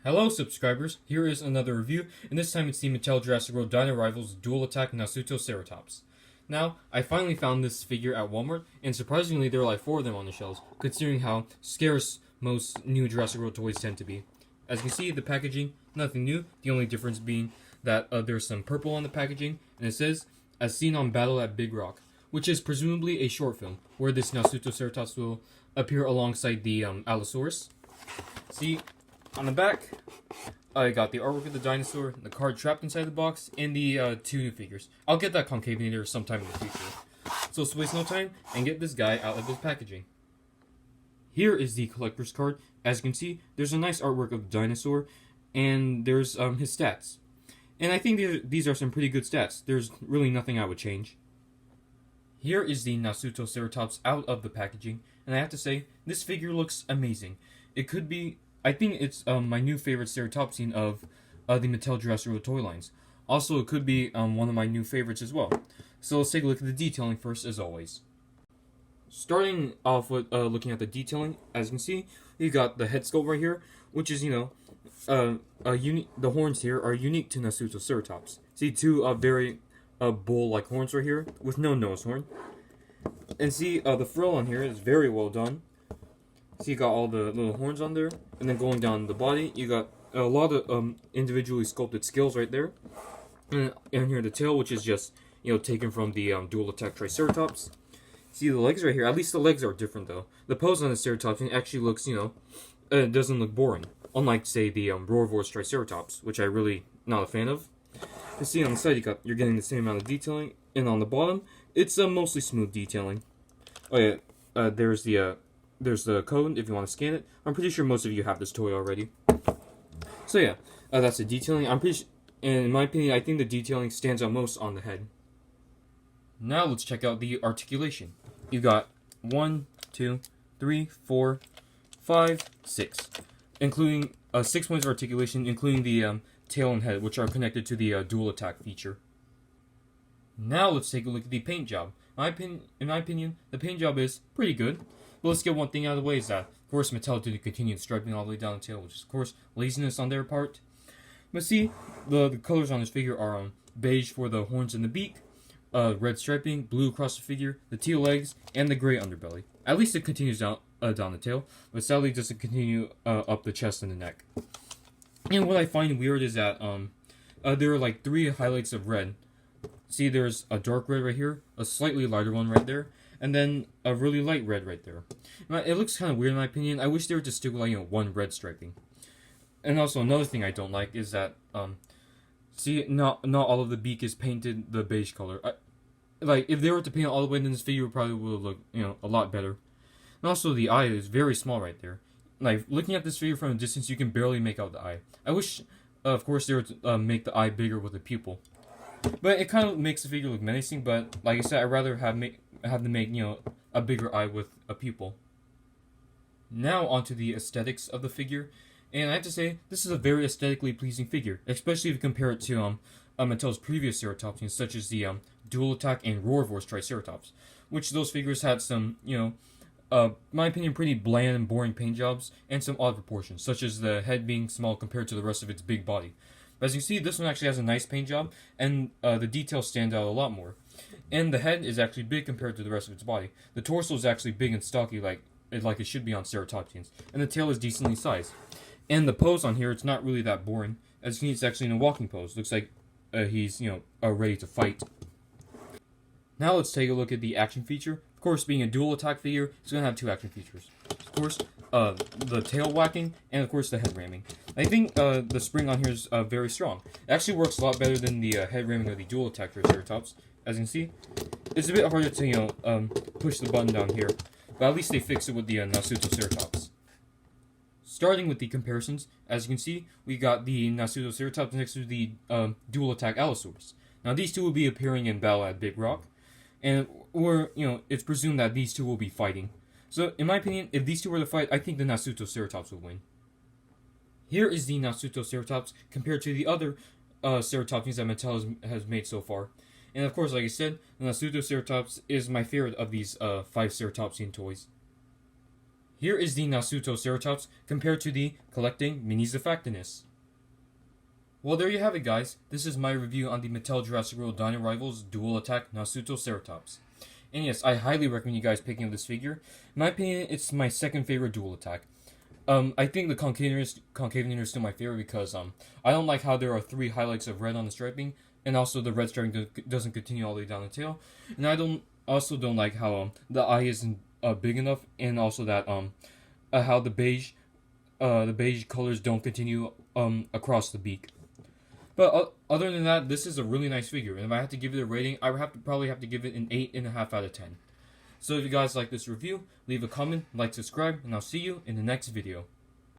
Hello subscribers, here is another review, and this time it's the Mattel Jurassic World Dino Rivals Dual Attack Nasutoceratops. Now, I finally found this figure at Walmart, and surprisingly there are like 4 of them on the shelves, considering how scarce most new Jurassic World toys tend to be. As you can see, the packaging, nothing new, the only difference being that there's some purple on the packaging, and it says, "As seen on Battle at Big Rock," which is presumably a short film, where this Nasutoceratops will appear alongside the Allosaurus. See, on the back, I got the artwork of the dinosaur, the card trapped inside the box, and the 2 new figures. I'll get that concavator sometime in the future. So let's waste no time and get this guy out of his packaging. Here is the collector's card. As you can see, there's a nice artwork of the dinosaur, and there's his stats. And I think these are some pretty good stats. There's really nothing I would change. Here is the Nasutoceratops out of the packaging, and I have to say, this figure looks amazing. It could be, I think it's my new favorite ceratopsine of the Mattel Jurassic World toy lines. Also, it could be one of my new favorites as well. So let's take a look at the detailing first, as always. Starting off with looking at the detailing, as you can see, you got the head sculpt right here, which is, the horns here are unique to Nasutoceratops. See, 2 very bull-like horns right here, with no nose horn. And see, the frill on here is very well done. So you got all the little horns on there, and then going down the body, you got a lot of individually sculpted scales right there. And here the tail, which is just, taken from the Dual Attack Triceratops. See the legs right here, at least the legs are different though. The pose on the Ceratopsian actually looks, it doesn't look boring. Unlike, say, the Roarvor's Triceratops, which I really not a fan of. You see on the side, you're getting the same amount of detailing, and on the bottom, it's mostly smooth detailing. Oh yeah, there's the code if you want to scan it. I'm pretty sure most of you have this toy already. So yeah, that's the detailing. And in my opinion, I think the detailing stands out most on the head. Now let's check out the articulation. You got 1, 2, 3, 4, 5, 6, including 6 points of articulation, including the tail and head, which are connected to the dual attack feature. Now let's take a look at the paint job. In my opinion, the paint job is pretty good. But let's get one thing out of the way, is that, of course, Mattel didn't continue striping all the way down the tail, which is, of course, laziness on their part. But see, the colors on this figure are beige for the horns and the beak, red striping, blue across the figure, the teal legs, and the gray underbelly. At least it continues down the tail, but sadly it doesn't continue up the chest and the neck. And what I find weird is that there are like 3 highlights of red. See, there's a dark red right here, a slightly lighter one right there, and then a really light red right there. Now, it looks kind of weird in my opinion. I wish they were to stick with like, 1 red striping. And also another thing I don't like is that see, not all of the beak is painted the beige color. Like if they were to paint it all the way, then this figure probably would look a lot better. And also the eye is very small right there. Like looking at this figure from a distance, you can barely make out the eye. I wish, of course, they were to make the eye bigger with a pupil. But it kind of makes the figure look menacing. But like I said, I'd rather have them make a bigger eye with a pupil. Now onto the aesthetics of the figure, and I have to say this is a very aesthetically pleasing figure, especially if you compare it to Mattel's previous ceratopsians, such as the Dual Attack and Roarvor's Triceratops, which those figures had some my opinion, pretty bland and boring paint jobs and some odd proportions, such as the head being small compared to the rest of its big body. But as you see, this one actually has a nice paint job, and the details stand out a lot more. And the head is actually big compared to the rest of its body. The torso is actually big and stocky like it should be on ceratopsians, and the tail is decently sized. And the pose on here, it's not really that boring. As you can see, it's actually in a walking pose. Looks like he's ready to fight. Now let's take a look at the action feature. Of course, being a dual attack figure, it's going to have 2 action features. Of course, the tail whacking, and of course the head ramming. I think the spring on here is very strong. It actually works a lot better than the head ramming of the dual attack Triceratops. As you can see, it's a bit harder to push the button down here, but at least they fixed it with the Nasutoceratops. Starting with the comparisons, as you can see, we got the Nasutoceratops next to the dual attack Allosaurus. Now these 2 will be appearing in Battle at Big Rock, and it's presumed that these 2 will be fighting. So, in my opinion, if these 2 were to fight, I think the Nasutoceratops would win. Here is the Nasutoceratops compared to the other ceratopsians that Mattel has made so far. And of course, like I said, the Nasutoceratops is my favorite of these 5 ceratopsian toys. Here is the Nasutoceratops compared to the collecting Minisophacinus. Well, there you have it, guys. This is my review on the Mattel Jurassic World Dino Rivals Dual Attack Nasutoceratops. And yes, I highly recommend you guys picking up this figure. In my opinion, it's my second favorite dual attack. I think the concave is still my favorite because I don't like how there are 3 highlights of red on the striping, and also the red striping doesn't continue all the way down the tail. And I don't like how the eye isn't big enough, and also that how the beige colors don't continue across the beak. But other than that, this is a really nice figure, and if I had to give it a rating, I would probably have to give it an 8.5 out of 10. So if you guys like this review, leave a comment, like, subscribe, and I'll see you in the next video.